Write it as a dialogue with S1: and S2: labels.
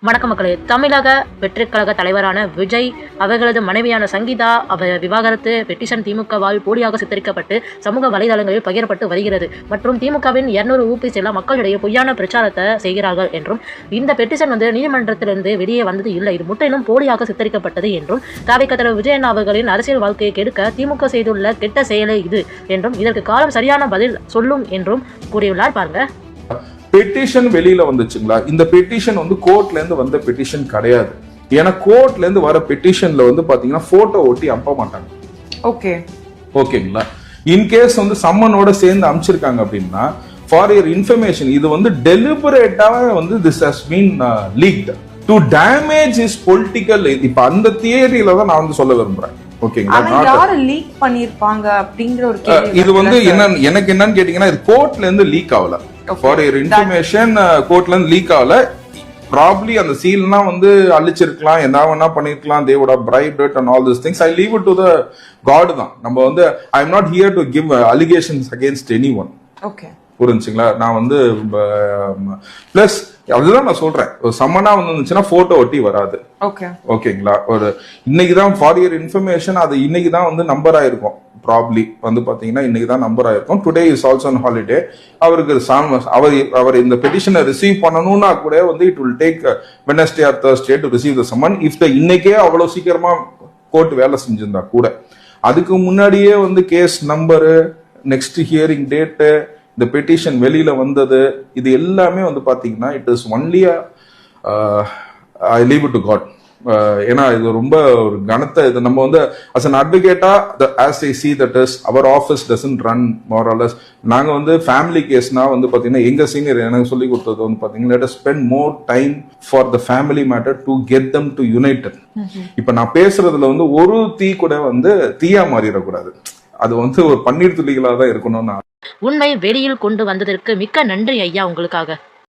S1: வணக்க மக்களே. தமிழக வெற்றிக் கழக தலைவரான விஜய் அவர்களது மனைவியான சங்கீதா விவாகரத்து பெட்டிஷன் திமுகவால் போலியாக சித்தரிக்கப்பட்டு சமூக வலைதளங்களில் பகிரப்பட்டு வருகிறது மற்றும் திமுகவின் 200 ஊபி செல்ல மக்களிடையே பொய்யான பிரச்சாரத்தை செய்கிறார்கள் என்றும் இந்த பெட்டிஷன் நீதிமன்றத்திலிருந்து வெளியே வந்தது இல்லை, இது முற்றிலும் போலியாக சித்தரிக்கப்பட்டது என்றும் தாவேகா தலைவர் விஜயன் அவர்களின் அரசியல் வாழ்க்கையை கெடுக்க திமுக செய்துள்ள கெட்ட செயலே இது என்றும் இதற்கு காலம் சரியான பதில் சொல்லும் என்றும் கூறியுள்ளார். பாருங்க.
S2: பெட்டிஷன் வெளியில வந்துச்சுங்களா? இந்த பெட்டிஷன் கோர்ட்ல இருந்து வந்த பெட்டிஷன் கிடையாது. ஏன்னா கோர்ட்ல இருந்து வர பெட்டிஷன்ல பாத்தீங்கன்னா போட்டோ ஒட்டி அனுப்ப மாட்டாங்க. ஓகேங்களா? இன்கேஸ் சம்மனோட சேர்ந்து அனுப்பிச்சிருக்காங்க அப்படின்னா ஃபார் யுவர் இன்ஃபர்மேஷன் இது டெலிபரேட்டாவே this has been leaked to damage is political. இப்ப அந்த தியரியில தான் நான் சொல்ல விரும்புறேன். இது எனக்கு என்னன்னு கேட்டீங்கன்னா இது கோர்ட்ல இருந்து லீக் ஆகல. ஃபார் யுவர் இன்ஃபர்மேஷன் கோர்ட்ல இருந்து லீக் ஆகல. ப்ராப்ளி அந்த சீல்னா அழிச்சிருக்கலாம், என்ன வேணா பண்ணிருக்கலாம். they would have bribed it and all these things. I leave it to the God தான். நம்ம I am not here to give allegations against anyone. புரிஞ்சுங்களா? நான் பிளஸ் அதுதான் நான் சொல்றேன், ஒரு சம்மனா வந்துச்சுன்னா போட்டோ ஒட்டி வராது. ஓகேங்களா? ஒரு இன்னைக்குதான் ஃபார் யுவர் இன்ஃபர்மேஷன் அது இன்னைக்குதான் நம்பர் ஆயிருக்கும். ப்ராப்ளி பாத்தீங்கன்னா இன்னைக்குதான் நம்பர் ஆயிருக்கும். Today is also on holiday. அவருக்கு அவர் இந்த பெட்டிஷனை ரிசீவ் பண்ணணும்னா கூட it will take Wednesday or Thursday to receive the summon. If இன்னைக்கே அவ்வளவு சீக்கிரமா கோர்ட் வேலை செஞ்சிருந்தா கூட அதுக்கு முன்னாடியே case number, next hearing date, இந்த பெட்டிஷன் வெளியில வந்தது, இது எல்லாமே பாத்தீங்கன்னா it is only I leave it to God. ஏன்னா இது ரொம்ப ஒரு கனத்த இது. நம்ம as an advocate as I see that is our office doesn't run more or less. நாங்க ஃபேமிலி கேஸ்னா பாத்தீங்கன்னா எங்க சீனியர் எனக்கு சொல்லி கொடுத்தது பாத்தீங்கன்னா let us spend more time for the family matter to get them to united. இப்ப நான் பேசுறதுல ஒரு தீ கூட தீயா மாறிடக்கூடாது. அது ஒரு பன்னீர் துளிகளா தான் இருக்கணும்னு.
S1: உண்மை வெளியில் கொண்டு வந்ததற்கு மிக்க நன்றி ஐயா உங்களுக்காக.